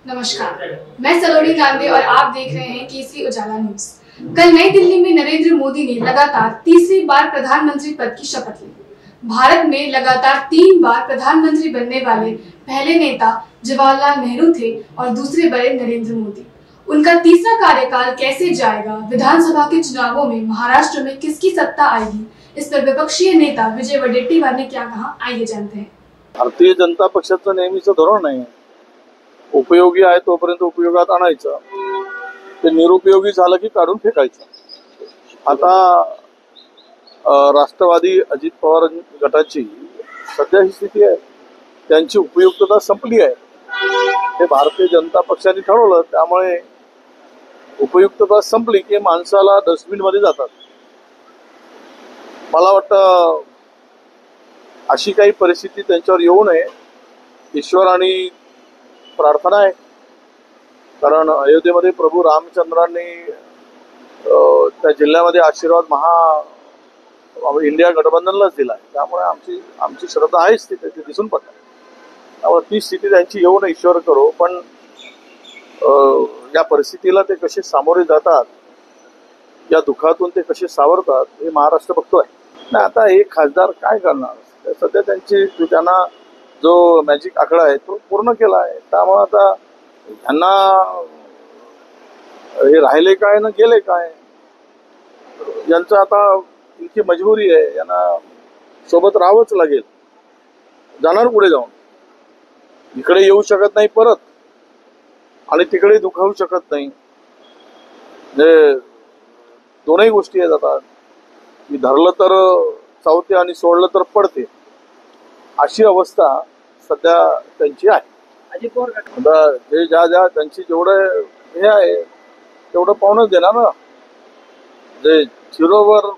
नमस्कार, मैं सलोनी गांधी और आप देख रहे हैं केसरी उजाला न्यूज। कल नई दिल्ली में नरेंद्र मोदी ने लगातार तीसरी बार प्रधानमंत्री पद की शपथ ली। भारत में लगातार 3 बार प्रधानमंत्री बनने वाले पहले नेता जवाहरलाल नेहरू थे और दूसरे बड़े नरेंद्र मोदी। उनका तीसरा कार्यकाल कैसे जाएगा, विधानसभा के चुनावों में महाराष्ट्र में किसकी सत्ता आएगी, इस पर विपक्षी नेता विजय वडेट्टीवार ने क्या कहा, आइए जानते हैं। भारतीय जनता पक्षाचं नेहमीचं धोरण आहे, उपयोगी आहे तोपर्यंत उपयोगात आणायचं, ते निरुपयोगी झालं की काढून फेकायचं। आता राष्ट्रवादी अजित पवार गटाची सध्या ही स्थिती आहे, त्यांची उपयुक्तता संपली आहे। हे भारतीय जनता पक्षाने ठरवलं, त्यामुळे उपयुक्तता संपली की माणसाला डस्टबिन मध्ये जातात। मला वाटतं अशी काही परिस्थिती त्यांच्यावर येऊ नये, ईश्वराने प्रार्थना आहे। कारण अयोध्येमध्ये प्रभू रामचंद्रांनी त्या जिल्ह्यामध्ये आशीर्वाद इंडिया गठबंधनलाच दिला, त्यामुळे आमची श्रद्धा आहेच तिथे, ते दिसून पडतं। त्यामुळे ती स्थिती त्यांची येऊ नये, ईश्वर करो। पण या परिस्थितीला ते कसे सामोरे जातात, या दुःखातून ते कसे सावरतात, हे महाराष्ट्र बघतोय। नाही, आता एक खासदार काय करणार, सध्या त्यांना जो मॅजिक आकडा आहे तो पूर्ण केला आहे। त्यामुळे आता त्यांना हे राहिले काय ना गेले काय, यांचं आता इतकी मजबुरी आहे, यांना सोबत राहावंच लागेल। जाणार पुढे जाऊन, इकडे येऊ शकत नाही परत आणि तिकडे दुखावू शकत नाही। दोनही गोष्टी आहेत। आता मी धरलं तर चावते आणि सोडलं तर पडते, अशी अवस्था सध्या त्यांची आहे। आता जे ज्या त्यांची जेवढं हे आहे तेवढं पाहूनच देणार ना। जे 0 वर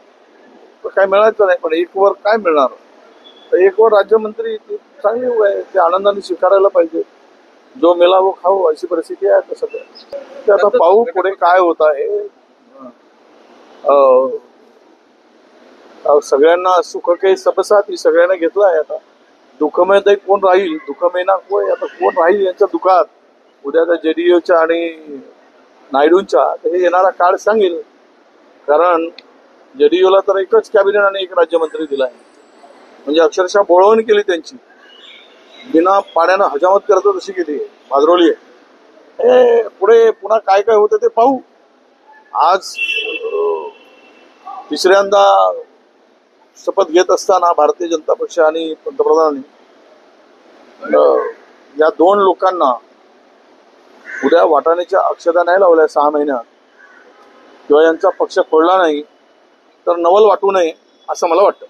काय मिळायचं नाही, पण 1 वर काय मिळणार, तर 1 वर राज्यमंत्री चांगली आहे, ते आनंदाने स्वीकारायला पाहिजे। जो मिला वो खाऊ, अशी परिस्थिती आहे आता सध्या। ते आता पाहू पुढे काय होत आहे। सगळ्यांना सुख के सबसाथ सगळ्यांना घेतलं आहे। आता दुःखमय कोण राहील, दुःखमय ना कोण, आता कोण राहील यांच्या दुःखात, उद्या त्या जेडीयूच्या आणि नायडूंच्या हे येणारा काळ सांगेल। कारण जेडीयूला तर एकच कॅबिनेट आणि 1 राज्यमंत्री दिला आहे, म्हणजे अक्षरशः बोळवण केली त्यांची, बिना पाण्यानं हजामत करतो तशी केली, भाजरवली आहे। पुढे पुन्हा काय काय होतं ते पाहू। आज तिसऱ्यांदा शपथ घेत असताना भारतीय जनता पक्ष आणि पंतप्रधानांनी या 2 लोकांना उद्या वाटाण्याच्या अक्षता नाही लावल्या 6 महिन्यात, किंवा यांचा पक्ष फोडला नाही तर नवल वाटू नये असं मला वाटतं।